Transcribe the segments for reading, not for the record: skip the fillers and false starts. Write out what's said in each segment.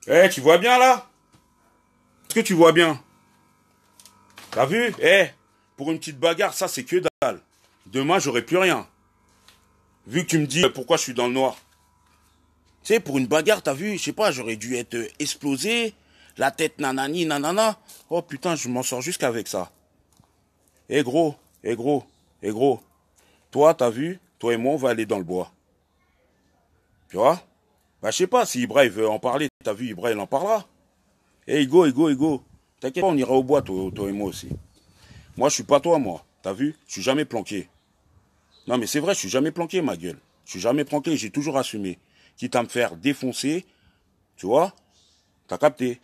Eh, tu vois bien là? Est-ce que tu vois bien? T'as vu? Eh, pour une petite bagarre, ça c'est que dalle. Demain, j'aurai plus rien. Vu que tu me dis pourquoi je suis dans le noir. Tu sais, pour une bagarre, t'as vu? Je sais pas, j'aurais dû être explosé. La tête nanani nanana. Oh putain, je m'en sors jusqu'avec ça. Eh gros, eh gros, eh gros. Toi, t'as vu? Toi et moi, on va aller dans le bois. Tu vois? Bah, je sais pas, si Ibra il veut en parler, t'as vu, Ibra il en parlera. Eh, Ego. T'inquiète pas, on ira au bois, toi et moi aussi. Moi, je suis pas toi, moi. T'as vu? Je suis jamais planqué. Non, mais c'est vrai, je suis jamais planqué, ma gueule. Je suis jamais planqué, j'ai toujours assumé. Quitte à me faire défoncer, tu vois? T'as capté?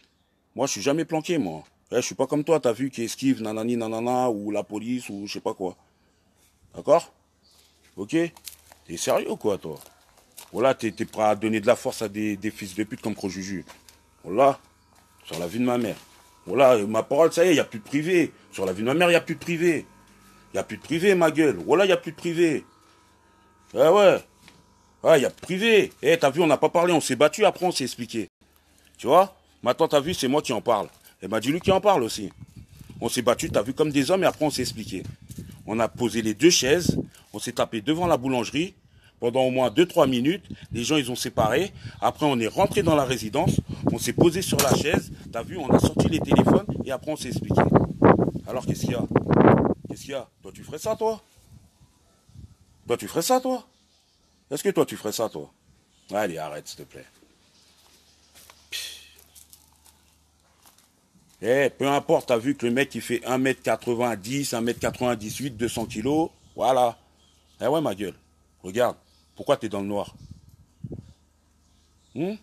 Moi, je suis jamais planqué, moi. Eh, je suis pas comme toi, t'as vu, qui esquive, nanani, nanana, ou la police, ou je sais pas quoi. D'accord? Ok? T'es sérieux, quoi, toi? Voilà, t'es prêt à donner de la force à des fils de pute comme Crojuju. Voilà, sur la vie de ma mère. Voilà, ma parole, ça y est, il n'y a plus de privé. Sur la vie de ma mère, il n'y a plus de privé. Il n'y a plus de privé, ma gueule. Voilà, il n'y a plus de privé. Ah ouais. Ouais, il n'y a plus de privé. Eh, t'as vu, on n'a pas parlé, on s'est battu, après on s'est expliqué. Tu vois? Maintenant, t'as vu, c'est moi qui en parle. Eh ben, dis-lui qui en parle aussi. On s'est battu, t'as vu, comme des hommes, et après on s'est expliqué. On a posé les deux chaises, on s'est tapé devant la boulangerie. Pendant au moins 2-3 minutes, les gens ils ont séparé. Après on est rentré dans la résidence, on s'est posé sur la chaise, t'as vu, on a sorti les téléphones et après on s'est expliqué. Alors qu'est-ce qu'il y a? Qu'est-ce qu'il y a? Toi tu ferais ça toi? Toi tu ferais ça toi? Est-ce que toi tu ferais ça toi? Allez arrête s'il te plaît. Eh, peu importe, t'as vu que le mec il fait 1m90, 1m98, 200 kilos, voilà. Eh ouais ma gueule, regarde, pourquoi t'es dans le noir? Hum?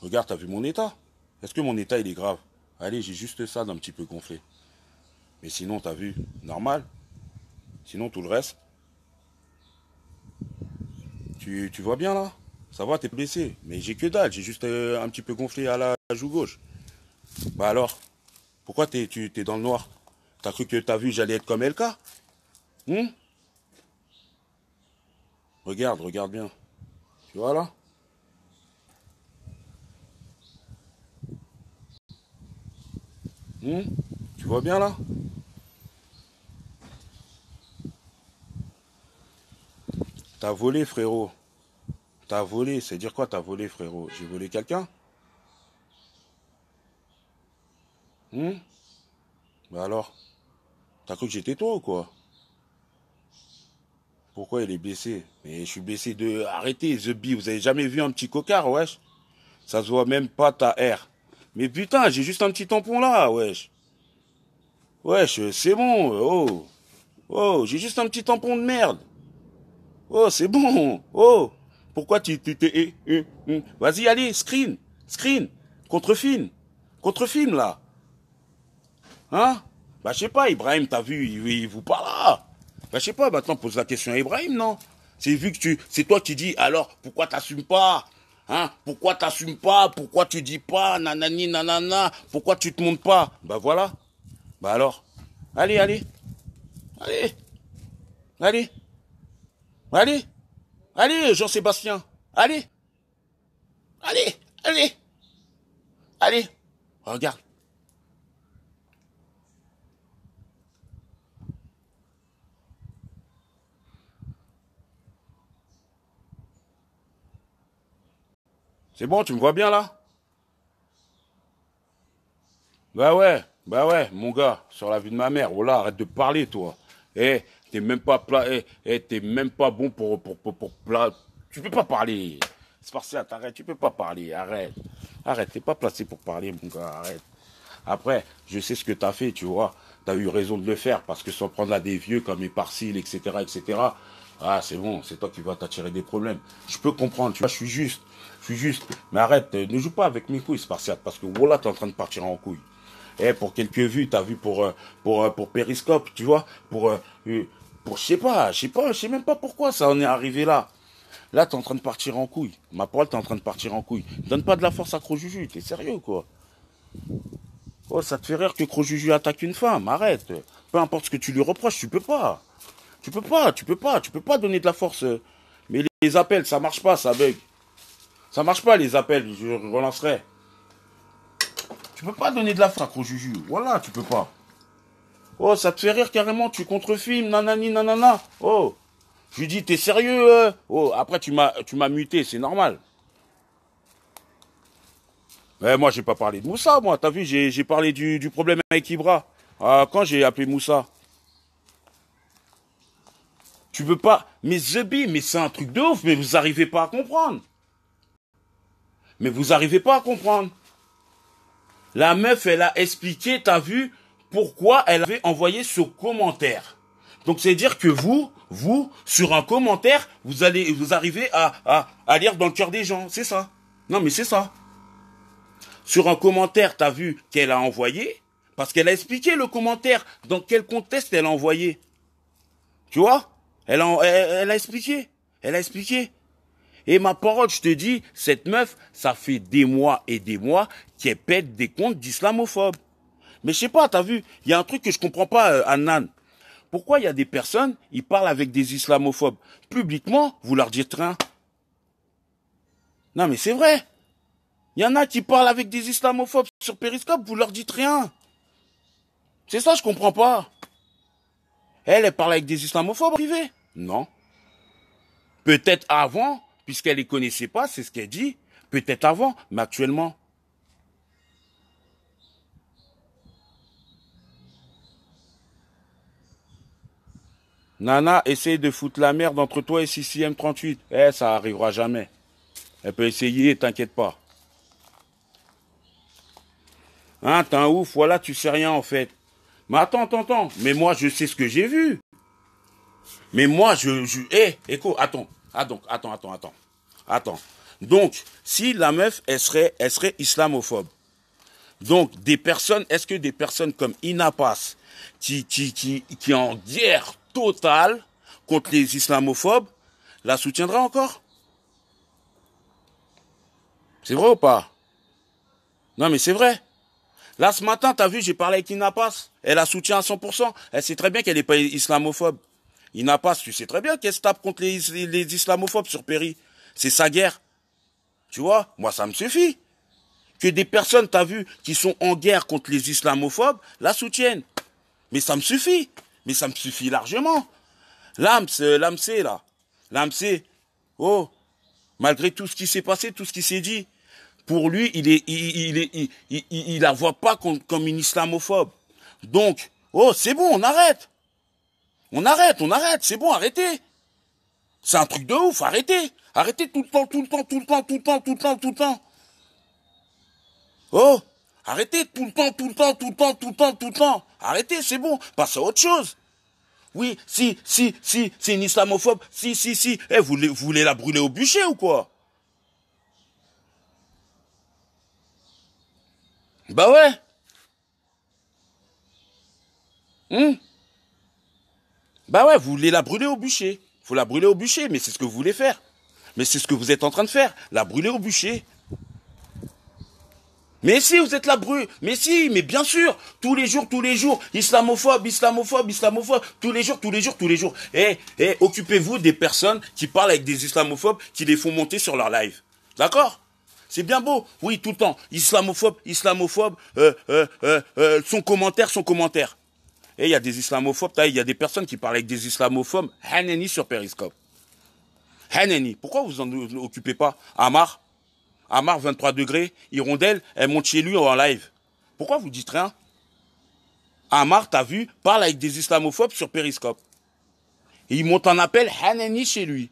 Regarde, t'as vu mon état? Est-ce que mon état il est grave? Allez, j'ai juste ça d'un petit peu gonflé. Mais sinon, t'as vu, normal. Sinon, tout le reste, tu vois bien là? Ça va, t'es blessé. Mais j'ai que dalle, j'ai juste un petit peu gonflé à la joue gauche. Bah alors, pourquoi t'es dans le noir? T'as cru que t'as vu j'allais être comme LK? Hum? Regarde bien. Tu vois là? Hum? Tu vois bien là? T'as volé, frérot. T'as volé, c'est dire quoi t'as volé, frérot? J'ai volé quelqu'un? Hum? Bah alors, t'as cru que j'étais toi ou quoi? Pourquoi il est blessé? Mais je suis blessé de... Arrêtez, The Bee, vous avez jamais vu un petit cocard, wesh? Ça se voit même pas ta R. Mais putain, j'ai juste un petit tampon là, wesh. Wesh, c'est bon, oh. Oh, j'ai juste un petit tampon de merde. Oh, c'est bon. Oh. Pourquoi t'es... Vas-y, allez, screen. Contre-film. Contre-film, là. Hein? Bah, je sais pas, Ibrahim, t'as vu, il vous parle là. Bah, je sais pas, maintenant, pose la question à Ibrahim, non? C'est vu que c'est toi qui dis, alors, pourquoi t'assumes pas? Hein? Pourquoi t'assumes pas? Pourquoi tu dis pas? Nanani, nanana. Pourquoi tu te montes pas? Bah, voilà. Bah, alors. Allez. Allez. Allez. Allez. Allez, Jean-Sébastien. Allez. Allez. Allez. Allez. Regarde. C'est bon, tu me vois bien, là? Bah ouais, mon gars, sur la vie de ma mère. Oh là, arrête de parler, toi. Eh, t'es même pas t'es même pas bon tu peux pas parler. C'est parce que t'arrêtes, tu peux pas parler, arrête. Arrête, t'es pas placé pour parler, mon gars, arrête. Après, je sais ce que t'as fait, tu vois. T'as eu raison de le faire, parce que sans prendre à des vieux comme Éparcile, etc. Ah, c'est bon, c'est toi qui vas t'attirer des problèmes. Je peux comprendre, tu vois, je suis juste. Mais arrête, ne joue pas avec mes couilles, Spartiate, parce que voilà, t'es en train de partir en couille. Eh, pour quelques vues, t'as vu pour Periscope, tu vois, je sais même pas pourquoi ça en est arrivé là. Là, t'es en train de partir en couille. Ma parole, t'es en train de partir en couille. Donne pas de la force à Crojuju, t'es sérieux, quoi. Oh, ça te fait rire que Crojuju attaque une femme, arrête. Peu importe ce que tu lui reproches, tu peux pas. Tu peux pas donner de la force. Mais les appels, ça marche pas, ça bug. Ça marche pas, les appels, je relancerai. Tu peux pas donner de la frappe au Juju. Voilà, tu peux pas. Oh, ça te fait rire carrément, tu contrefilmes, nanani, nanana. Oh, je lui dis, t'es sérieux? Oh, après, tu m'as muté, c'est normal. Mais moi, j'ai pas parlé de Moussa, moi. T'as vu, j'ai parlé du problème avec Ibra. Ah, quand j'ai appelé Moussa. Tu veux pas. Mais Zebi, mais c'est un truc de ouf, mais vous arrivez pas à comprendre. Mais vous arrivez pas à comprendre. La meuf, elle a expliqué, t'as vu, pourquoi elle avait envoyé ce commentaire. Donc, c'est-à-dire que vous, sur un commentaire, vous arrivez à lire dans le cœur des gens. C'est ça. Non, mais c'est ça. Sur un commentaire, t'as vu qu'elle a envoyé, parce qu'elle a expliqué le commentaire, dans quel contexte elle a envoyé. Tu vois? Elle a expliqué. Elle a expliqué. Et ma parole, je te dis, cette meuf, ça fait des mois et des mois qu'elle pète des comptes d'islamophobes. Mais je sais pas, t'as vu, il y a un truc que je comprends pas, Annan. Pourquoi il y a des personnes, ils parlent avec des islamophobes publiquement, vous leur dites rien? Non mais c'est vrai. Il y en a qui parlent avec des islamophobes sur Periscope, vous leur dites rien. C'est ça, je comprends pas. Elle parle avec des islamophobes privés? Non. Peut-être avant, puisqu'elle les connaissait pas, c'est ce qu'elle dit. Peut-être avant, mais actuellement. Nana essaye de foutre la merde entre toi et CCM38. Ça arrivera jamais. Elle peut essayer, t'inquiète pas. Hein, t'es un ouf, voilà, tu sais rien en fait. Mais attends. Mais moi, je sais ce que j'ai vu. Mais moi, écho, attends. Donc, si la meuf, elle serait islamophobe. Donc, est-ce que des personnes comme Inapas, qui est en guerre totale contre les islamophobes, la soutiendra encore? C'est vrai ou pas? Non, mais c'est vrai. Là, ce matin, t'as vu, j'ai parlé avec Inapas. Elle la soutient à 100%. Elle sait très bien qu'elle n'est pas islamophobe. Inapas, tu sais très bien qu'elle se tape contre les islamophobes sur Péry. C'est sa guerre. Tu vois, moi, ça me suffit. Que des personnes, t'as vu, qui sont en guerre contre les islamophobes, la soutiennent. Mais ça me suffit. Mais ça me suffit largement. L'AMC, là. L'AMC, oh, malgré tout ce qui s'est passé, tout ce qui s'est dit, pour lui, il la voit pas comme une islamophobe. Donc, oh, c'est bon, on arrête. On arrête, c'est bon, arrêtez. C'est un truc de ouf, arrêtez. Arrêtez tout le temps. Oh, arrêtez tout le temps. Arrêtez, c'est bon, passez à autre chose. Oui, si, c'est une islamophobe. Si. Vous voulez la brûler au bûcher ou quoi? Bah ouais. Bah ouais, vous voulez la brûler au bûcher. Faut la brûler au bûcher, mais c'est ce que vous voulez faire. Mais c'est ce que vous êtes en train de faire, la brûler au bûcher. Mais si, vous êtes la brûle. Mais si, mais bien sûr, tous les jours, islamophobe, tous les jours. Occupez-vous des personnes qui parlent avec des islamophobes, qui les font monter sur leur live. D'accord? C'est bien beau. Oui, tout le temps. Islamophobe, son commentaire. Et il y a des islamophobes, il y a des personnes qui parlent avec des islamophobes, Haneni sur Periscope. Haneni, pourquoi vous en occupez pas? Amar, 23 degrés, Hirondelle, elle monte chez lui en live. Pourquoi vous dites rien? Amar, t'as vu, parle avec des islamophobes sur Periscope. Et il monte en appel Haneni chez lui.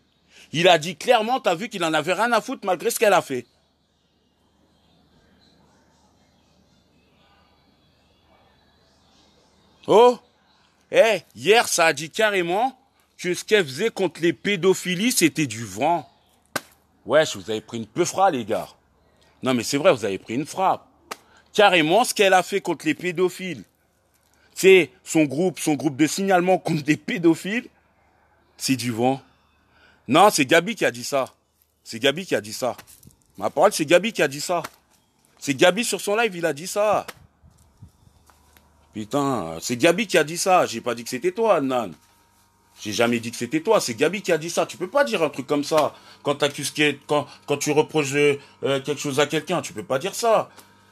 Il a dit clairement, t'as vu qu'il en avait rien à foutre malgré ce qu'elle a fait. Oh, hier, ça a dit carrément que ce qu'elle faisait contre les pédophilies, c'était du vent. Wesh, vous avez pris une peufra, les gars. Non, mais c'est vrai, vous avez pris une frappe. Carrément, ce qu'elle a fait contre les pédophiles, c'est son groupe de signalement contre des pédophiles, c'est du vent. Non, c'est Gabi qui a dit ça. Ma parole, c'est Gabi qui a dit ça. C'est Gabi sur son live, il a dit ça. Putain, c'est Gabi qui a dit ça. J'ai pas dit que c'était toi, Nan. J'ai jamais dit que c'était toi. C'est Gabi qui a dit ça. Tu peux pas dire un truc comme ça. Quand tu reproches quelque chose à quelqu'un, tu peux pas dire ça.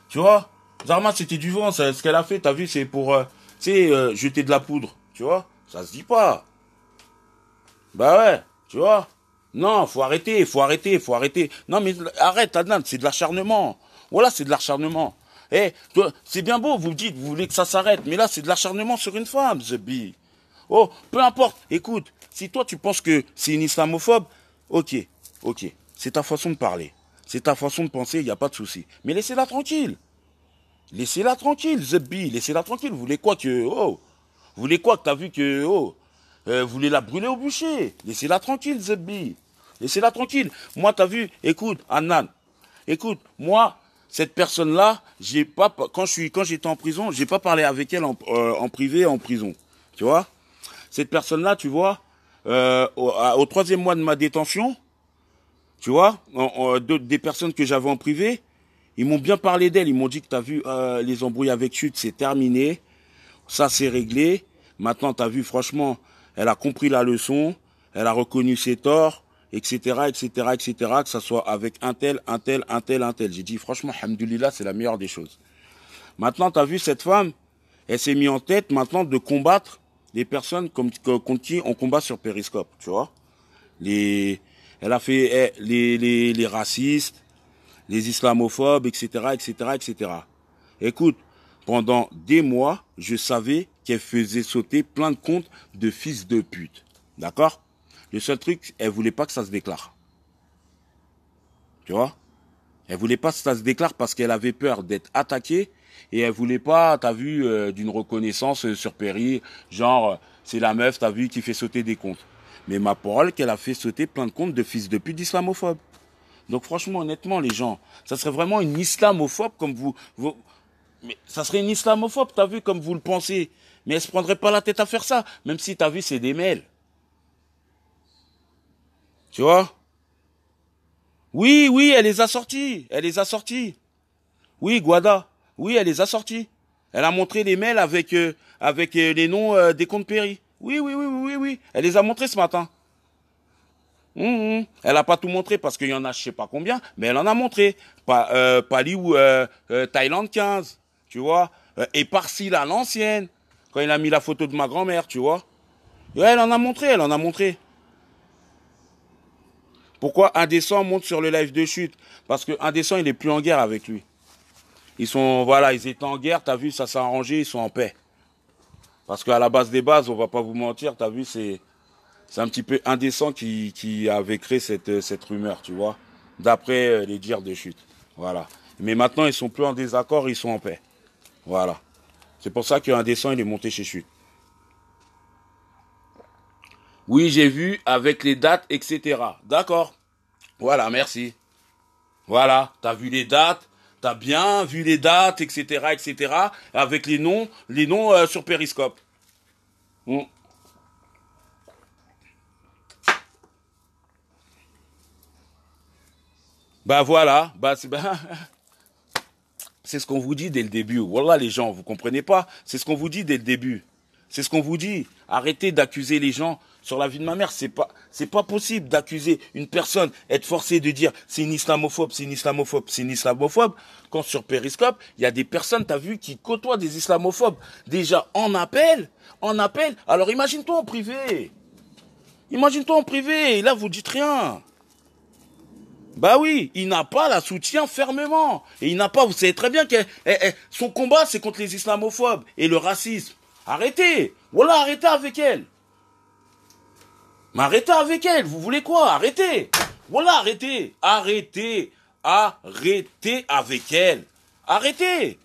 Tu vois? Zarma, c'était du vent, ce qu'elle a fait, t'as vu, c'est pour, jeter de la poudre, tu vois. Ça se dit pas. Bah ouais, tu vois. Non, faut arrêter, faut arrêter, faut arrêter. Non, mais arrête, Adnan, c'est de l'acharnement. Voilà, c'est de l'acharnement. Eh, c'est bien beau, vous me dites, vous voulez que ça s'arrête, mais là, c'est de l'acharnement sur une femme, The Bee. Oh, peu importe, écoute, si toi, tu penses que c'est une islamophobe, ok, ok, c'est ta façon de parler. C'est ta façon de penser, il n'y a pas de souci. Mais laissez-la tranquille. Laissez-la tranquille, The Bee, laissez-la tranquille. Vous voulez quoi que, oh, vous voulez quoi que t'as vu que, oh, vous voulez la brûler au bûcher. Laissez-la tranquille, The Bee. Laissez-la tranquille. Moi, t'as vu, écoute, Annan, écoute, moi, cette personne-là, j'ai pas, quand j'étais en prison, j'ai pas parlé avec elle en privé, en prison. Tu vois? Cette personne-là, tu vois, au 3e mois de ma détention, tu vois, des personnes que j'avais en privé, ils m'ont bien parlé d'elle. Ils m'ont dit que t'as vu, les embrouilles avec Chute, c'est terminé. Ça, c'est réglé. Maintenant, t'as vu, franchement, elle a compris la leçon. Elle a reconnu ses torts, etc., etc., etc., que ça soit avec un tel, un tel, un tel, un tel. J'ai dit, franchement, alhamdoulilah, c'est la meilleure des choses. Maintenant, t'as vu, cette femme, elle s'est mise en tête, maintenant, de combattre les personnes contre qui on combat sur Periscope, tu vois. Elle a fait les racistes, les islamophobes, etc., etc., etc. Écoute, pendant des mois, je savais qu'elle faisait sauter plein de comptes de fils de pute. D'accord? Le seul truc, elle voulait pas que ça se déclare. Tu vois? Elle voulait pas que ça se déclare parce qu'elle avait peur d'être attaquée et elle voulait pas, t'as vu, d'une reconnaissance sur Péri, genre, c'est la meuf, t'as vu, qui fait sauter des comptes. Mais ma parole qu'elle a fait sauter plein de comptes de fils de pute islamophobes. Donc franchement, honnêtement, les gens, ça serait vraiment une islamophobe comme mais ça serait une islamophobe, t'as vu, comme vous le pensez. Mais elle se prendrait pas la tête à faire ça, même si t'as vu, c'est des mails. Tu vois? Oui, oui, elle les a sortis. Elle les a sortis. Oui, Guada. Oui, elle les a sortis. Elle a montré les mails avec les noms des comptes péris. Oui, oui, oui, oui, oui, oui. Elle les a montrés ce matin. Elle n'a pas tout montré parce qu'il y en a je sais pas combien, mais elle en a montré. Pali ou Thaïlande 15, tu vois. Et par-ci là, l'ancienne, quand il a mis la photo de ma grand-mère, tu vois. Ouais, elle en a montré, elle en a montré. Pourquoi Indécent monte sur le live de Chute? Parce que Indécent, il est plus en guerre avec lui. Ils sont, voilà, ils étaient en guerre, t'as vu, ça s'est arrangé, ils sont en paix. Parce qu'à la base des bases, on va pas vous mentir, t'as vu, c'est un petit peu Indécent qui avait créé cette rumeur, tu vois, d'après les dires de Chute. Voilà. Mais maintenant, ils sont plus en désaccord, ils sont en paix. Voilà. C'est pour ça qu'Indécent, il est monté chez Chute. Oui, j'ai vu avec les dates, etc. D'accord. Voilà, merci. Voilà, t'as vu les dates, t'as bien vu les dates, etc., etc., avec les noms sur Periscope. Mm. Bah voilà, c'est ce qu'on vous dit dès le début. Voilà les gens, vous comprenez pas? C'est ce qu'on vous dit dès le début. C'est ce qu'on vous dit. Arrêtez d'accuser les gens sur la vie de ma mère. C'est pas possible d'accuser une personne, être forcé de dire c'est une islamophobe, c'est une islamophobe, c'est une islamophobe. Quand sur Periscope, il y a des personnes, t'as vu, qui côtoient des islamophobes. Déjà en appel. Alors imagine-toi en privé. Imagine-toi en privé. Et là, vous dites rien. Bah oui, il n'a pas la soutien fermement. Et il n'a pas, vous savez très bien que son combat, c'est contre les islamophobes et le racisme. Arrêtez. Voilà, arrêtez avec elle. Mais arrêtez avec elle. Vous voulez quoi? Arrêtez. Voilà, arrêtez. Arrêtez. Arrêtez avec elle. Arrêtez.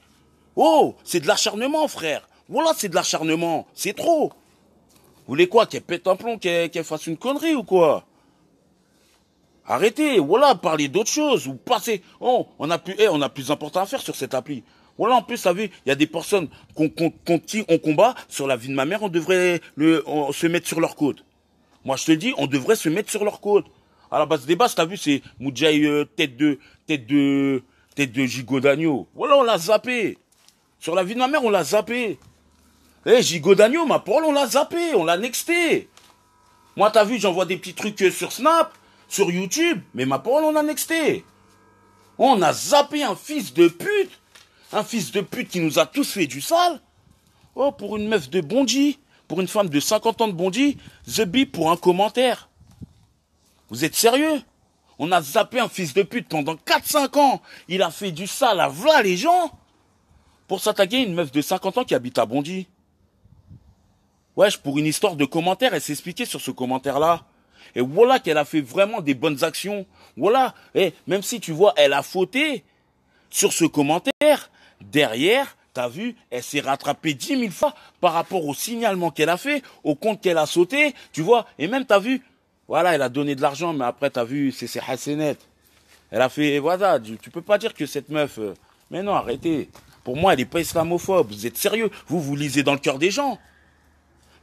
Oh, c'est de l'acharnement, frère. Voilà, c'est de l'acharnement. C'est trop. Vous voulez quoi? Qu'elle pète un plomb, qu'elle fasse une connerie ou quoi? Arrêtez, voilà, parlez d'autre chose, ou passez. Oh, on a plus important à faire sur cette appli. Voilà, en plus, vous savez, il y a des personnes contre qui on combat sur la vie de ma mère, on devrait se mettre sur leur côte. Moi, je te dis, on devrait se mettre sur leur côte. À la base des bases, t'as vu, c'est Moudjaï tête de gigot d'agneau. Voilà, on l'a zappé. Sur la vie de ma mère, on l'a zappé. Eh, gigot d'agneau, ma parole, on l'a zappé, on l'a nexté. Moi, t'as vu, j'envoie des petits trucs sur Snap, sur YouTube, mais ma parole, on a nexté. On a zappé un fils de pute. Un fils de pute qui nous a tous fait du sale. Oh, pour une meuf de Bondy, pour une femme de 50 ans de Bondy, The Bee pour un commentaire. Vous êtes sérieux? On a zappé un fils de pute pendant 4-5 ans. Il a fait du sale à v'là les gens. Pour s'attaquer une meuf de 50 ans qui habite à Bondy. Wesh, pour une histoire de commentaire, elle s'expliquait sur ce commentaire-là. Et voilà qu'elle a fait vraiment des bonnes actions. Voilà. Et même si tu vois, elle a fauté sur ce commentaire, derrière, t'as vu, elle s'est rattrapée 10 000 fois par rapport au signalement qu'elle a fait, au compte qu'elle a sauté, tu vois. Et même, t'as vu, voilà, elle a donné de l'argent, mais après, t'as vu, c'est ses hassénettes. Elle a fait, voilà, tu peux pas dire que cette meuf... mais non, arrêtez. Pour moi, elle est pas islamophobe. Vous êtes sérieux? Vous lisez dans le cœur des gens.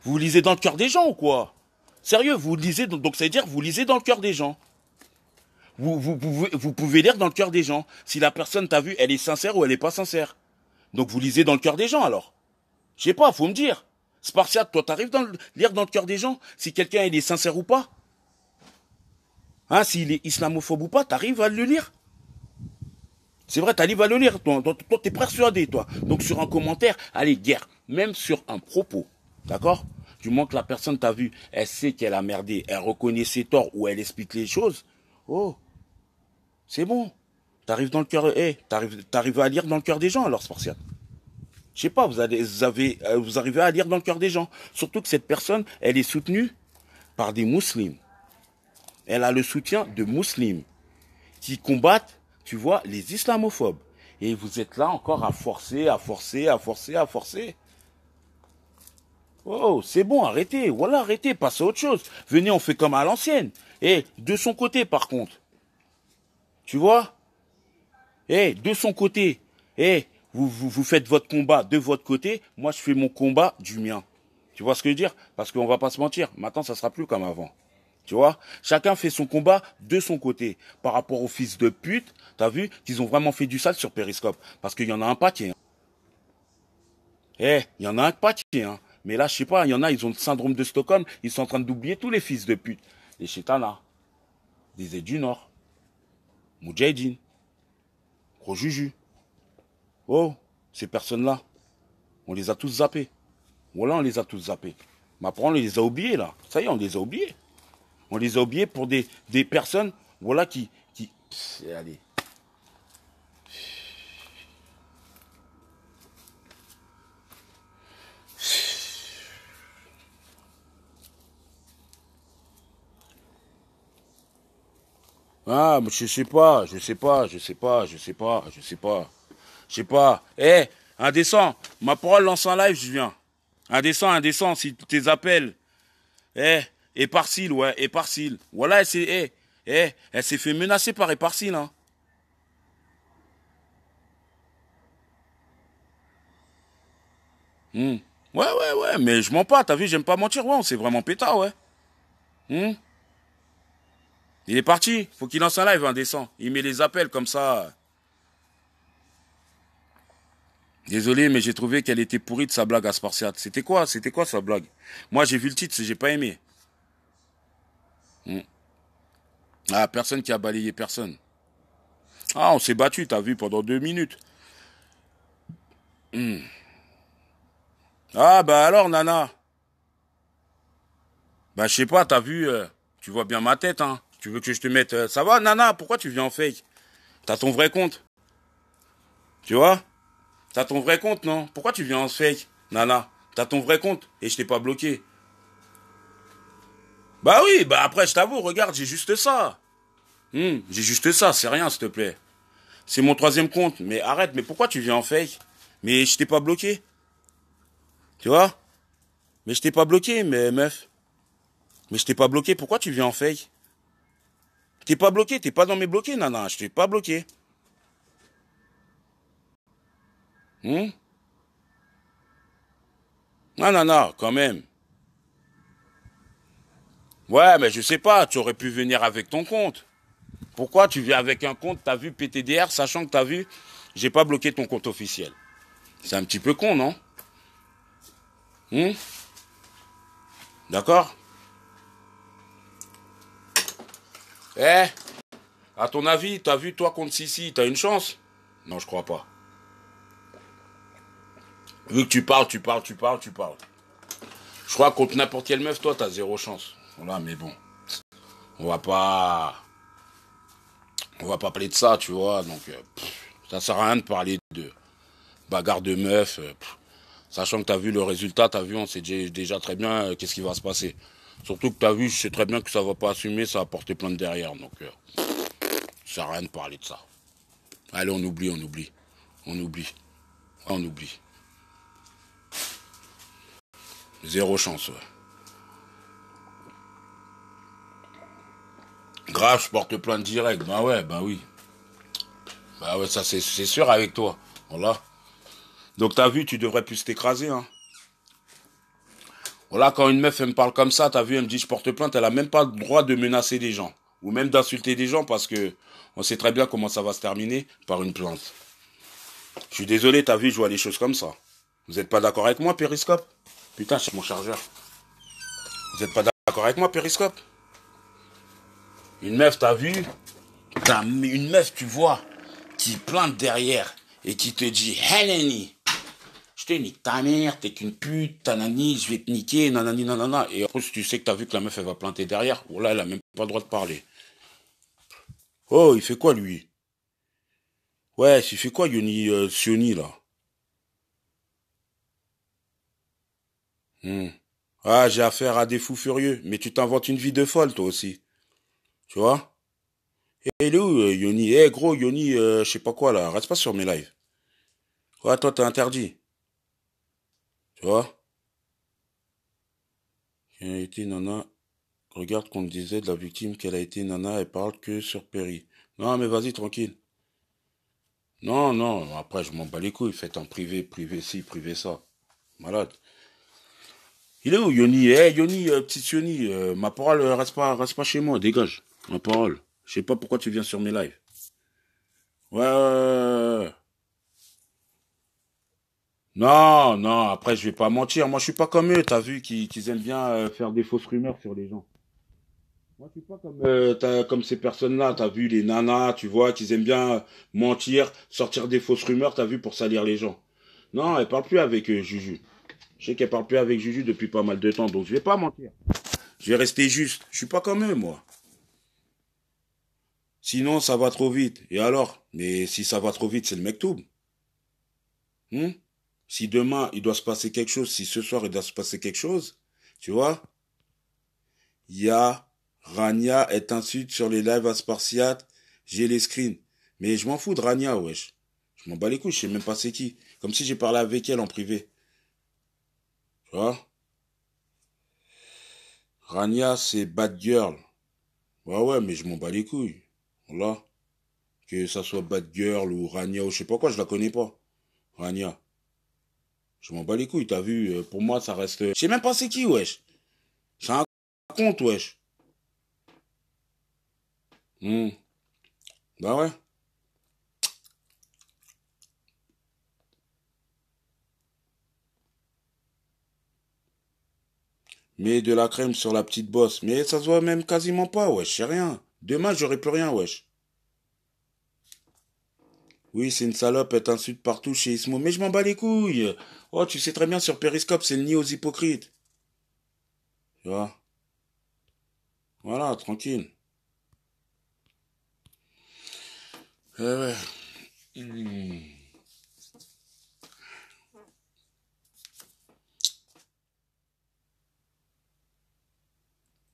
Vous lisez dans le cœur des gens ou quoi? Sérieux, vous lisez, donc ça veut dire vous lisez dans le cœur des gens. Vous pouvez lire dans le cœur des gens. Si la personne t'a vu, elle est sincère ou elle est pas sincère. Donc vous lisez dans le cœur des gens alors. Je sais pas, faut me dire. Spartiate, toi t'arrives lire dans le cœur des gens si quelqu'un il est sincère ou pas. Hein, s'il est islamophobe ou pas, t'arrives à le lire. C'est vrai, t'arrives à le lire. Toi, t'es persuadé, toi. Donc sur un commentaire, allez, guerre. Même sur un propos. D'accord? Du moment que la personne t'a vu, elle sait qu'elle a merdé, elle reconnaît ses torts ou elle explique les choses. Oh, c'est bon. T'arrives dans le cœur, t'arrives à lire dans le cœur des gens alors, Spartiate. Je sais pas, vous arrivez à lire dans le cœur des gens. Surtout que cette personne, elle est soutenue par des musulmans. Elle a le soutien de musulmans qui combattent, tu vois, les islamophobes. Et vous êtes là encore à forcer. Oh, c'est bon, arrêtez. Voilà, arrêtez, passez à autre chose. Venez, on fait comme à l'ancienne. Et de son côté, par contre. Tu vois? De son côté. Vous faites votre combat de votre côté. Moi, je fais mon combat du mien. Tu vois ce que je veux dire? Parce qu'on va pas se mentir. Maintenant, ça sera plus comme avant. Tu vois? Chacun fait son combat de son côté. Par rapport aux fils de pute, t'as vu qu'ils ont vraiment fait du sale sur Periscope. Parce qu'il y en a un paquet. Il y en a un paquet, hein. Mais là, je sais pas, il y en a, ils ont le syndrome de Stockholm, ils sont en train d'oublier tous les fils de pute. Les chétanas, les aides du Nord, Moudjahidine, Gros Juju. Oh, ces personnes-là, on les a tous zappés. Voilà, on les a tous zappés. Mais après, on les a oubliés, là. Ça y est, on les a oubliés. On les a oubliés pour des personnes, voilà, allez. Ah, mais je sais pas. Indécent, ma parole lance en live, je viens. Indécent, si tes appels, Éparcile, ouais, Éparcile. Voilà, elle s'est fait menacer par Éparcile, hein. Hmm. Ouais, mais je mens pas, t'as vu, j'aime pas mentir, ouais, on s'est vraiment pétard, ouais. Hmm. Il est parti, faut qu'il lance un live, indécent. Il met les appels comme ça. Désolé, mais j'ai trouvé qu'elle était pourrie de sa blague à Spartiate. C'était quoi sa blague? Moi, j'ai vu le titre, j'ai pas aimé. Hmm. Ah, personne qui a balayé personne. Ah, on s'est battu, t'as vu, pendant 2 minutes. Hmm. Ah, bah alors, Nana. Bah, je sais pas, t'as vu, tu vois bien ma tête, hein. Tu veux que je te mette... ça va, Nana, pourquoi tu viens en fake? T'as ton vrai compte. Tu vois? T'as ton vrai compte, non? Pourquoi tu viens en fake, Nana? T'as ton vrai compte et je t'ai pas bloqué. Bah oui, bah après, je t'avoue, regarde, j'ai juste ça. J'ai juste ça, c'est rien, s'il te plaît. C'est mon troisième compte. Mais arrête, mais pourquoi tu viens en fake? Mais je t'ai pas bloqué. Tu vois? Mais je t'ai pas bloqué, mais meuf. Mais je t'ai pas bloqué, pourquoi tu viens en fake? T'es pas bloqué, t'es pas dans mes bloqués, Nana, je t'ai pas bloqué. Ah, Nana, quand même. Ouais, mais je sais pas, tu aurais pu venir avec ton compte. Pourquoi tu viens avec un compte, t'as vu PTDR, sachant que t'as vu, j'ai pas bloqué ton compte officiel. C'est un petit peu con, non? D'accord? À ton avis, t'as vu toi contre Sissi, t'as une chance? Non, je crois pas. Vu que tu parles, tu parles, tu parles, tu parles. Je crois que contre n'importe quelle meuf, toi, t'as zéro chance. Voilà, mais bon. On va pas... On va pas parler de ça, tu vois. Donc, ça sert à rien de parler de bagarre de meuf. Sachant que t'as vu le résultat, t'as vu, on sait déjà très bien qu'est-ce qui va se passer. Surtout que t'as vu, je sais très bien que ça va pas assumer, ça va porter plainte derrière. Donc, ça sert à rien de parler de ça. Allez, on oublie, on oublie. On oublie. On oublie. Zéro chance, ouais. Grave, je porte plainte direct. Bah ouais, bah oui. Bah ouais, ça c'est sûr avec toi. Voilà. Donc t'as vu, tu devrais plus t'écraser, hein. Voilà, quand une meuf elle me parle comme ça, t'as vu, elle me dit je porte plainte, elle a même pas le droit de menacer des gens. Ou même d'insulter des gens parce que on sait très bien comment ça va se terminer par une plainte. Je suis désolé, t'as vu, je vois les choses comme ça. Vous êtes pas d'accord avec moi, Périscope? Putain, c'est mon chargeur. Vous êtes pas d'accord avec moi, Périscope? Une meuf, t'as vu? T'as une meuf, tu vois, qui plante derrière et qui te dit hey Lenny, je te nique ta mère, t'es qu'une pute, tanani, je vais te niquer, nanani, nanana. Et après, si tu sais que t'as vu que la meuf, elle va planter derrière, oh là, elle a même pas le droit de parler. Oh, il fait quoi, lui? Ouais, il fait quoi, Yoni Sioni, là? Hmm. Ah, j'ai affaire à des fous furieux, mais tu t'inventes une vie de folle, toi aussi. Tu vois? Et il est où, Yoni? Eh, gros, Yoni, je sais pas quoi, là, reste pas sur mes lives. Ouais, toi, t'es interdit. Tu vois? Qui a été nana. Regarde qu'on disait de la victime qu'elle a été nana, elle parle que sur Perry. Non, mais vas-y, tranquille. Non, non, après, je m'en bats les couilles. Faites en privé, privé ci, privé ça. Malade. Il est où, Yoni? Eh, Yoni, petite Yoni, ma parole, reste pas chez moi, dégage. Ma parole. Je sais pas pourquoi tu viens sur mes lives. Ouais, ouais, ouais, ouais. Non, non, après, je vais pas mentir. Moi, je suis pas comme eux, t'as vu, qu'ils aiment bien faire des fausses rumeurs sur les gens. Moi, je suis pas comme, comme ces personnes-là, t'as vu, les nanas, tu vois, qu'ils aiment bien mentir, sortir des fausses rumeurs, t'as vu, pour salir les gens. Non, elle parle plus avec Juju. Je sais qu'elle parle plus avec Juju depuis pas mal de temps, donc je vais pas mentir. Je vais rester juste. Je suis pas comme eux, moi. Sinon, ça va trop vite. Et alors? Mais si ça va trop vite, c'est le mektoub. Hmm? Si demain, il doit se passer quelque chose, si ce soir, il doit se passer quelque chose, tu vois, il y a Rania est insulte sur les lives à Spartiate, j'ai les screens. Mais je m'en fous de Rania, wesh. Je m'en bats les couilles, je sais même pas c'est qui. Comme si j'ai parlé avec elle en privé. Tu vois? Rania, c'est bad girl. Ouais, ouais, mais je m'en bats les couilles. Voilà. Que ça soit bad girl ou Rania ou je sais pas quoi, je la connais pas. Rania. Je m'en bats les couilles, t'as vu? Pour moi, ça reste. Je sais même pas c'est qui, wesh. C'est un compte, wesh. Hmm. Bah ouais. Mets de la crème sur la petite bosse. Mais ça se voit même quasiment pas, wesh. C'est rien. Demain, j'aurai plus rien, wesh. Oui, c'est une salope, elle t'insulte partout chez Ismo. Mais je m'en bats les couilles. Oh, tu sais très bien, sur Periscope, c'est le nid aux hypocrites. Tu vois? Voilà, tranquille. Eh ouais. Hmm.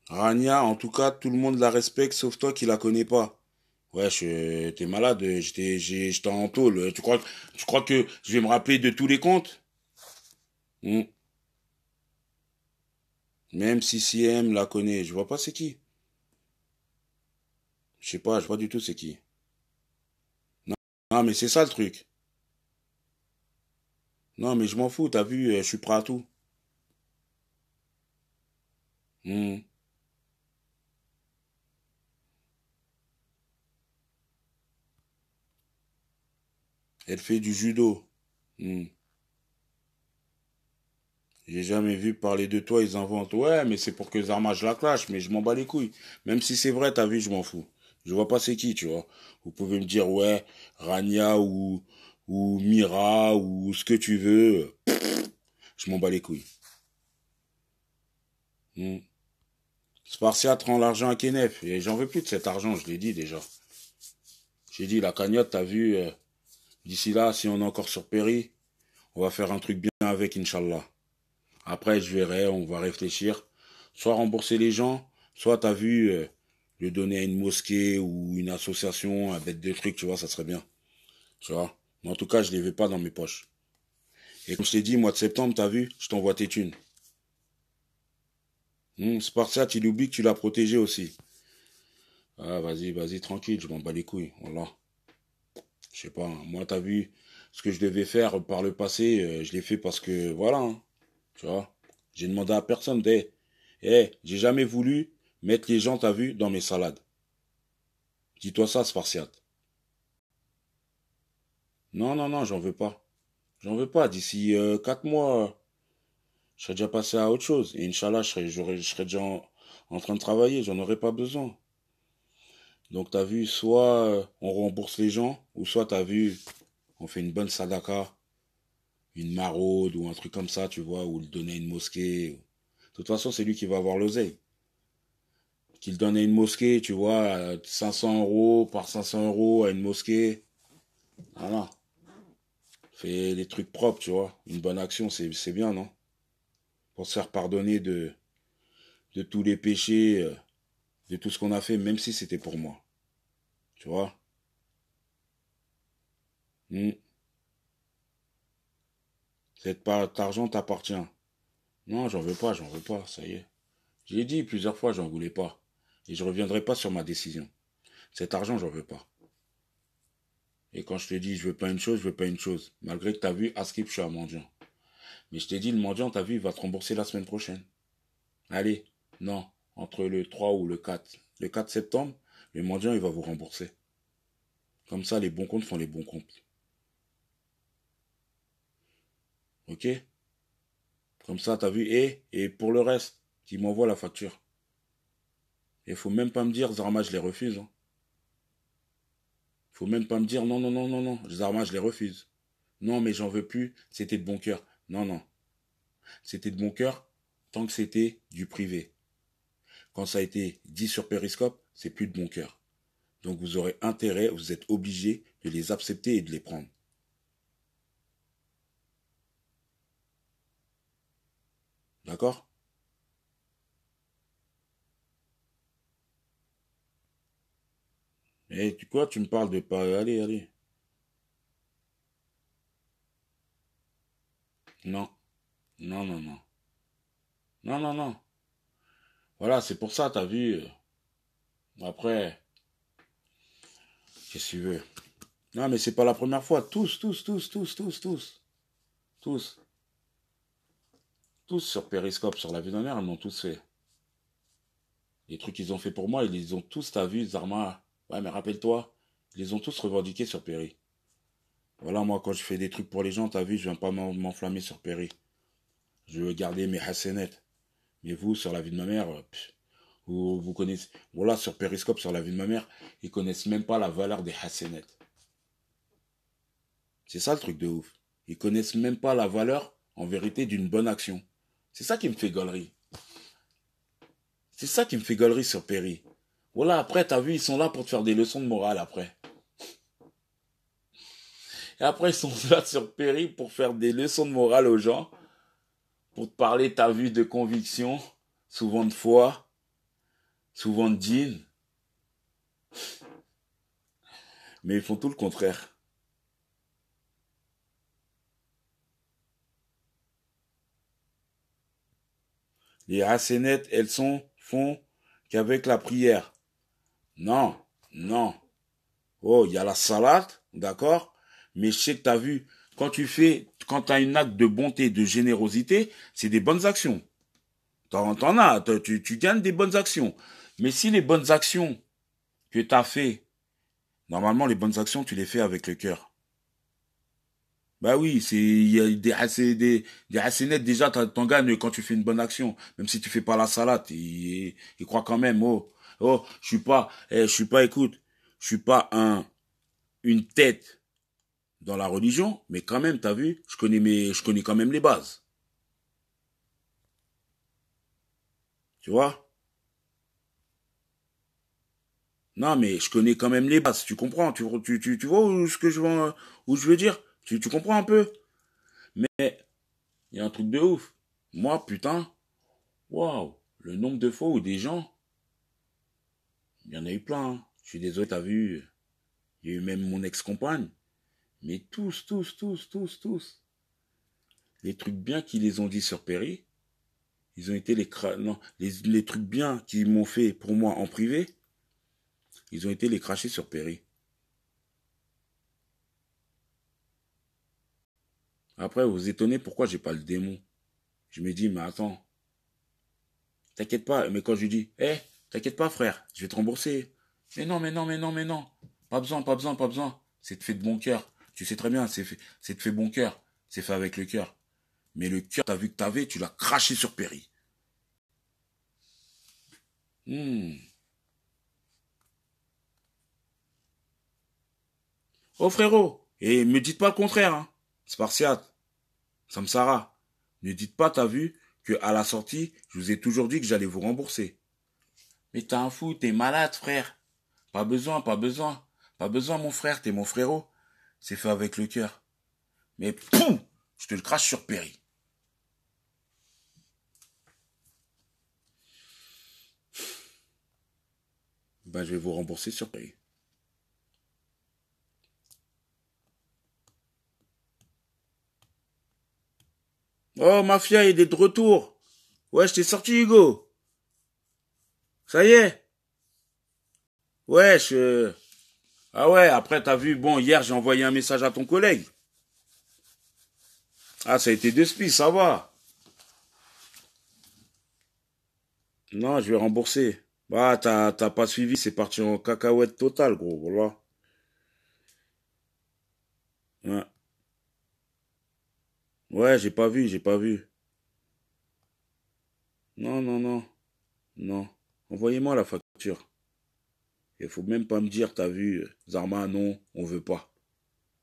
Rania, en tout cas, tout le monde la respecte, sauf toi qui la connais pas. Ouais, t'es malade, j'étais en tôle. Tu crois que je vais me rappeler de tous les comptes? Hmm. Même si CM la connaît, je vois pas c'est qui. Je sais pas, je vois pas du tout c'est qui. Non, non, mais c'est ça le truc. Non, mais je m'en fous, t'as vu, je suis prêt à tout. Hmm. Elle fait du judo. Hmm. J'ai jamais vu parler de toi, ils inventent. Ouais, mais c'est pour que Zarma je la clash, mais je m'en bats les couilles. Même si c'est vrai, t'as vu, je m'en fous. Je vois pas c'est qui, tu vois. Vous pouvez me dire, ouais, Rania ou Mira ou ce que tu veux. Je m'en bats les couilles. Spartiate rend l'argent à Kenef. Et j'en veux plus de cet argent, je l'ai dit déjà. J'ai dit, la cagnotte, t'as vu, d'ici là, si on est encore sur Péry, on va faire un truc bien avec, Inch'Allah. Après, je verrai, on va réfléchir. Soit rembourser les gens, soit t'as vu, le donner à une mosquée ou une association, à bête de trucs, tu vois, ça serait bien. Tu vois. Mais en tout cas, je les veux pas dans mes poches. Et comme je t'ai dit, mois de septembre, t'as vu, je t'envoie tes thunes. Spartiate, il oublie que tu l'as protégé aussi. Ah, vas-y, tranquille, je m'en bats les couilles. Voilà. Je sais pas, hein. Moi, t'as vu, ce que je devais faire par le passé, je l'ai fait parce que, voilà, hein. Tu vois. J'ai demandé à personne, j'ai jamais voulu mettre les gens, t'as vu, dans mes salades. Dis-toi ça, Spartiate. Non, j'en veux pas. J'en veux pas. D'ici 4 mois, je serai déjà passé à autre chose. Et Inch'Allah, je serai déjà en train de travailler. J'en aurai pas besoin. Donc, t'as vu, soit on rembourse les gens, ou soit t'as vu, on fait une bonne sadaka, une maraude ou un truc comme ça, tu vois, ou le donner à une mosquée. De toute façon, c'est lui qui va avoir l'oseille. Qu'il donne à une mosquée, tu vois, 500 € par 500 € à une mosquée. Voilà. Fais les trucs propres, tu vois. Une bonne action, c'est bien, non? Pour se faire pardonner de tous les péchés, de tout ce qu'on a fait, même si c'était pour moi. Tu vois? Hmm. Cet argent t'appartient. Non, j'en veux pas, ça y est. J'ai dit plusieurs fois, j'en voulais pas. Et je reviendrai pas sur ma décision. Cet argent, j'en veux pas. Et quand je te dis, je veux pas une chose, je veux pas une chose. Malgré que t'as vu, à Skip, je suis un mendiant. Mais je t'ai dit, le mendiant, t'as vu, il va te rembourser la semaine prochaine. Allez, non, entre le 3 ou le 4. Le 4 septembre, le mendiant, il va vous rembourser. Comme ça, les bons comptes font les bons comptes. Ok? Comme ça, t'as vu, et pour le reste, tu m'envoies la facture. Et faut même pas me dire, Zarma, je les refuse. Hein. Faut même pas me dire, non, Zarma, je les refuse. Non, mais j'en veux plus, c'était de bon cœur. Non. C'était de bon cœur tant que c'était du privé. Quand ça a été dit sur Periscope, c'est plus de bon cœur. Donc vous aurez intérêt, vous êtes obligé de les accepter et de les prendre. D'accord? Et quoi, tu me parles de pas... Allez. Non, non. Non. Voilà, c'est pour ça, t'as vu. Après, qu'est-ce que tu veux? Non, mais c'est pas la première fois. Tous. Tous sur Periscope, sur la vie d'un ils m'ont tous fait. Les trucs qu'ils ont fait pour moi, ils les ont tous, t'as vu, Zarma. Ouais, mais rappelle-toi, ils les ont tous revendiqués sur Péri. Voilà, moi, quand je fais des trucs pour les gens, t'as vu, je viens pas m'enflammer sur Péri. Je veux garder mes hassénettes. Mais vous, sur la vie de ma mère, vous connaissez. Voilà, sur Periscope, sur la vie de ma mère, ils connaissent même pas la valeur des hassénettes. C'est ça le truc de ouf. Ils connaissent même pas la valeur, en vérité, d'une bonne action. C'est ça qui me fait gaulerie. C'est ça qui me fait gaulerie sur Péri. Voilà, après, t'as vu, ils sont là pour te faire des leçons de morale après. Et après, ils sont là sur Péri pour faire des leçons de morale aux gens, pour te parler, t'as vu, de conviction, souvent de foi, souvent de djinn, mais ils font tout le contraire. Les hassénettes, font qu'avec la prière. Non, non. Oh, il y a la salade, d'accord? Mais je sais que t'as vu, quand t'as un acte de bonté, de générosité, c'est des bonnes actions. T'en as, tu gagnes des bonnes actions. Mais si les bonnes actions que t'as fait, normalement les bonnes actions, tu les fais avec le cœur. Bah oui, il y a des hassénettes, déjà, t'en gagnes quand tu fais une bonne action. Même si tu fais pas la salade, il croit quand même, je suis pas, écoute, je suis pas une tête dans la religion, mais quand même, t'as vu, je connais quand même les bases. Tu vois? Non, mais je connais quand même les bases, tu comprends? Tu vois où je veux dire? Tu comprends un peu? Mais il y a un truc de ouf. Moi, putain, waouh, le nombre de fois où des gens, il y en a eu plein, hein. Je suis désolé, t'as vu, il y a eu même mon ex-compagne. Mais tous. Les trucs bien qu'ils les ont dit sur Perry, ils ont été non, les trucs bien qu'ils m'ont fait pour moi en privé, ils ont été les cracher sur Perry. Après, vous vous étonnez pourquoi j'ai pas le démon. Je me dis, mais attends, t'inquiète pas. Mais quand je lui dis, t'inquiète pas, frère, je vais te rembourser. Mais non. Pas besoin. C'est fait de bon cœur. Tu sais très bien, c'est fait bon cœur. C'est fait avec le cœur. Mais le cœur, t'as vu que t'avais, tu l'as craché sur Perry. Oh frérot, et me dites pas le contraire, hein. Spartiate, Samsara, ne dites pas, t'as vu, que à la sortie, je vous ai toujours dit que j'allais vous rembourser. Mais t'es un fou, t'es malade, frère. Pas besoin, mon frère, t'es mon frérot. C'est fait avec le cœur. Mais poum, je te le crache sur Perry. Ben, je vais vous rembourser sur Perry. Oh, mafia, il est de retour. Ouais, je t'ai sorti, Hugo. Ça y est. Ouais, Ah ouais, après, t'as vu, bon, hier, j'ai envoyé un message à ton collègue. Ah, ça a été deux spies, ça va. Non, je vais rembourser. Bah, t'as pas suivi, c'est parti en cacahuète totale, gros, voilà. Ouais, ouais, j'ai pas vu. Non. Non. Envoyez-moi la facture. Il faut même pas me dire, t'as vu, Zarma, non, on veut pas.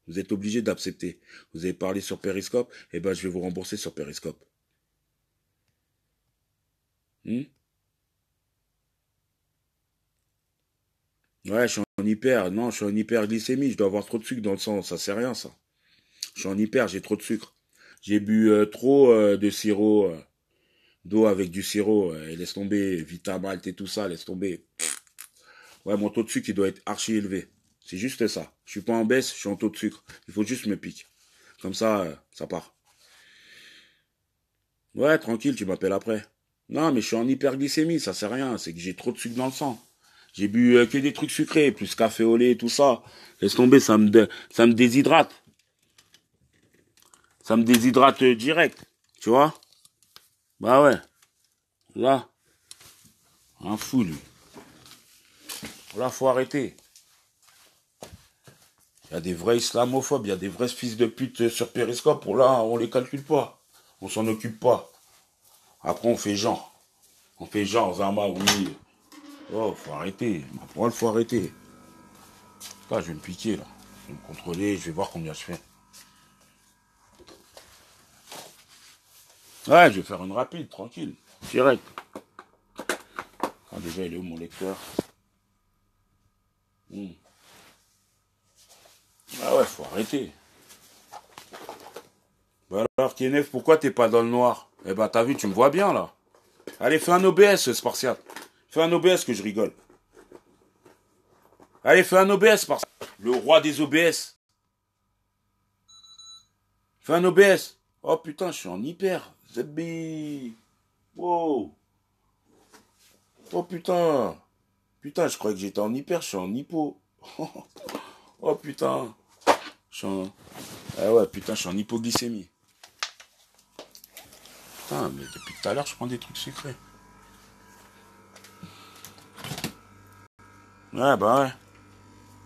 Vous êtes obligé d'accepter. Vous avez parlé sur Periscope, eh ben je vais vous rembourser sur Periscope. Hmm. Ouais, je suis en hyperglycémie, je dois avoir trop de sucre dans le sang, ça c'est rien ça. Je suis en hyper, j'ai trop de sucre. J'ai bu trop de sirop, d'eau avec du sirop, et laisse tomber, Vitamalt et tout ça, laisse tomber. Ouais, mon taux de sucre, il doit être archi élevé. C'est juste ça. Je suis pas en baisse, je suis en taux de sucre. Il faut juste me piquer. Comme ça, ça part. Ouais, tranquille, tu m'appelles après. Non, mais je suis en hyperglycémie, ça sert à rien. C'est que j'ai trop de sucre dans le sang. J'ai bu que des trucs sucrés, plus café au lait et tout ça. Laisse tomber, ça me déshydrate. Ça me déshydrate direct. Tu vois? Bah ouais. Là, un fou, lui. Là, faut arrêter. Il y a des vrais islamophobes, il y a des vrais fils de pute sur Periscope. Là, on les calcule pas. On s'en occupe pas. Après, on fait genre. On fait genre, Zama, oui. Oh, faut arrêter. Ma parole, faut arrêter. Là, je vais me piquer, là. Je vais me contrôler, je vais voir combien je fais. Ouais, je vais faire une rapide, tranquille. Direct. Ah, déjà, il est où mon lecteur? Ah ouais, faut arrêter. Bah alors, Kenneth, pourquoi t'es pas dans le noir? Eh ben, t'as vu, tu me vois bien, là. Allez, fais un OBS, Spartiate. Fais un OBS que je rigole. Allez, fais un OBS, Spartiate. Le roi des OBS. Fais un OBS. Oh putain, je suis en hyper. Zebbi. Wow. Oh putain. Putain, je croyais que j'étais en hyper, je suis en hypo. Oh putain. Je suis en... Ah ouais, putain, je suis en hypoglycémie. Putain, mais depuis tout à l'heure, je prends des trucs sucrés. Ouais, bah ouais.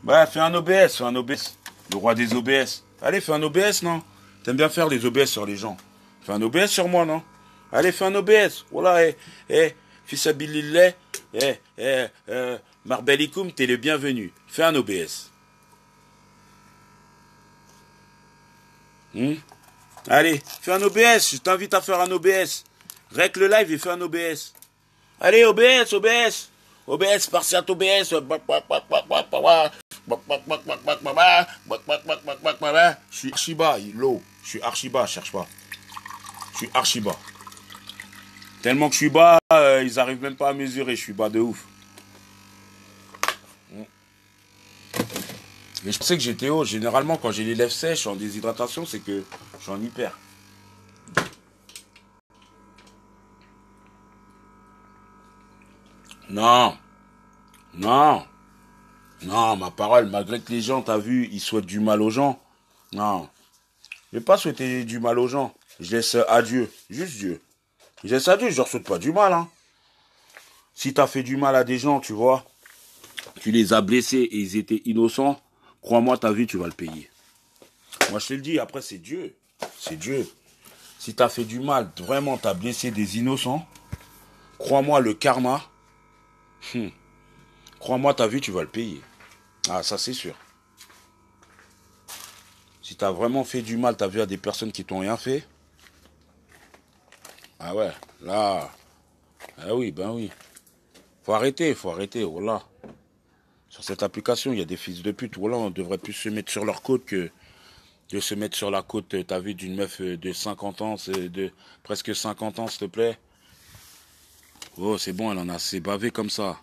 Bah, fais un OBS, fais un OBS. Le roi des OBS. Allez, fais un OBS, non? T'aimes bien faire des OBS sur les gens. Fais un OBS sur moi, non? Allez, fais un OBS. Voilà, fils Abilillah, Marbelikoum, t'es le bienvenu. Fais un OBS. Allez, fais un OBS, je t'invite à faire un OBS. Règle le live et fais un OBS. Allez, OBS, OBS. OBS, Spartiate OBS. Je suis archi bas, l'eau. Je suis archi bas, cherche pas. Je suis archi bas. Tellement que je suis bas, ils arrivent même pas à mesurer. Je suis bas de ouf. Mais je pensais que j'étais haut. Généralement, quand j'ai les lèvres sèches en déshydratation, c'est que je suis en hyper. Non. Non. Non, ma parole, malgré que les gens, t'as vu, ils souhaitent du mal aux gens. Non. Je vais pas souhaiter du mal aux gens. Je laisse à Dieu. Juste Dieu. Je laisse à Dieu, je leur souhaite pas du mal, hein. Si t'as fait du mal à des gens, tu vois, tu les as blessés et ils étaient innocents, crois-moi, ta vie, tu vas le payer. Moi, je te le dis, après, c'est Dieu. C'est Dieu. Si t'as fait du mal, vraiment, t'as blessé des innocents, crois-moi, le karma, crois-moi, ta vie, tu vas le payer. Ah, ça, c'est sûr. Si t'as vraiment fait du mal, t'as vu à des personnes qui t'ont rien fait, ah ouais, là, ah oui, ben oui. Faut arrêter, voilà. Sur cette application, il y a des fils de pute, voilà, on devrait plus se mettre sur leur côte que de se mettre sur la côte, t'as vu, d'une meuf de 50 ans, de presque 50 ans, s'il te plaît. Oh, c'est bon, elle en a assez bavé comme ça.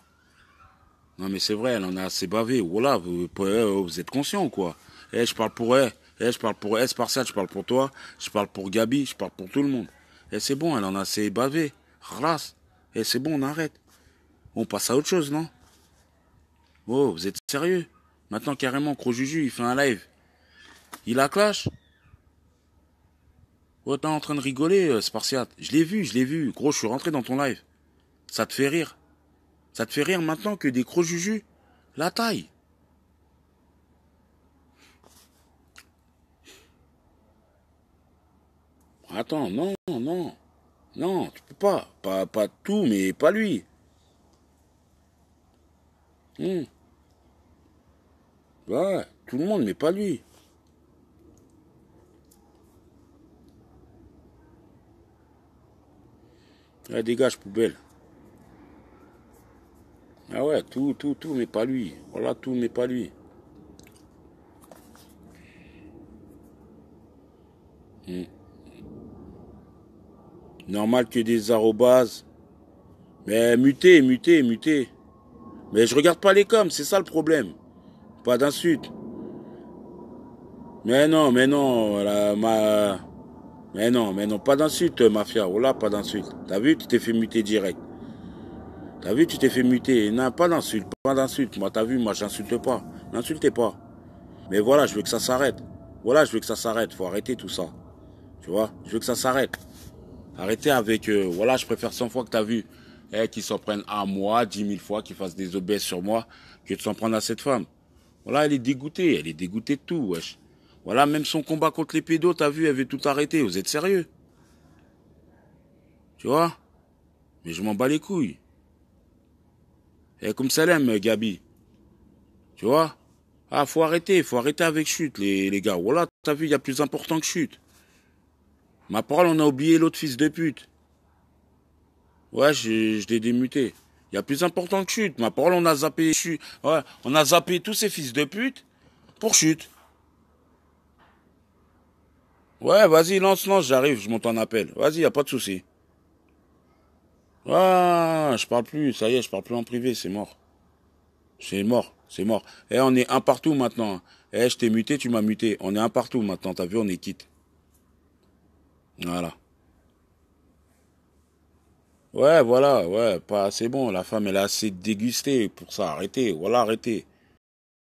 Non, mais c'est vrai, elle en a assez bavé. Voilà, vous êtes conscient ou quoi? Eh, je parle pour elle. Eh, je parle pour elle, Spartiate, je parle pour toi. Je parle pour Gabi, je parle pour tout le monde. Eh, c'est bon, elle en a assez bavé. Race. Eh, c'est bon, on arrête. On passe à autre chose, non? Oh, vous êtes sérieux? Maintenant, carrément, Gros Juju, il fait un live. Il a clash? Oh, t'es en train de rigoler, Spartiate. Je l'ai vu. Gros, je suis rentré dans ton live. Ça te fait rire? Ça te fait rire maintenant que des Gros Juju? La taille. Attends, non, non. Non, tu peux pas. Pas tout, mais pas lui. Hmm. Ouais, tout le monde, mais pas lui. Ouais, dégage, poubelle. Ah ouais, tout, mais pas lui. Voilà, tout, mais pas lui. Hmm. Normal que des arrobases. Mais muté. Mais je regarde pas les coms, c'est ça le problème. Pas d'insulte. Mais non, mais non, pas d'insulte, mafia. Voilà, pas d'insulte. T'as vu, tu t'es fait muter direct. T'as vu, tu t'es fait muter. Non, pas d'insulte, pas d'insulte. Moi, t'as vu, moi, j'insulte pas. N'insultez pas. Mais voilà, je veux que ça s'arrête. Voilà, je veux que ça s'arrête. Faut arrêter tout ça. Tu vois, je veux que ça s'arrête. Arrêtez avec, voilà, je préfère 100 fois que t'as vu, qu'ils s'en prennent à moi, 10 000 fois, qu'ils fassent des obèses sur moi, que de s'en prendre à cette femme. Voilà, elle est dégoûtée de tout, wesh. Voilà, même son combat contre les pédos, t'as vu, elle veut tout arrêter. Vous êtes sérieux? Tu vois? Mais je m'en bats les couilles. Comme Salem, Gabi. Tu vois? Ah, faut arrêter avec chute, les gars. Voilà, t'as vu, il y a plus important que chute. Ma parole, on a oublié l'autre fils de pute. Ouais, je l'ai démuté. Il y a plus important que chute. Ma parole, on a zappé chute. Ouais, on a zappé tous ces fils de pute pour chute. Ouais, vas-y, lance, j'arrive, je monte en appel. Vas-y, y a pas de souci. Ah, je parle plus, ça y est, je parle plus en privé, c'est mort. C'est mort. Eh, on est un partout maintenant. Eh, je t'ai muté, tu m'as muté. On est un partout maintenant, t'as vu, on est quitte. Voilà. Ouais, voilà, ouais, pas, c'est bon, la femme, elle a assez dégusté pour ça, arrêtez, voilà, arrêtez.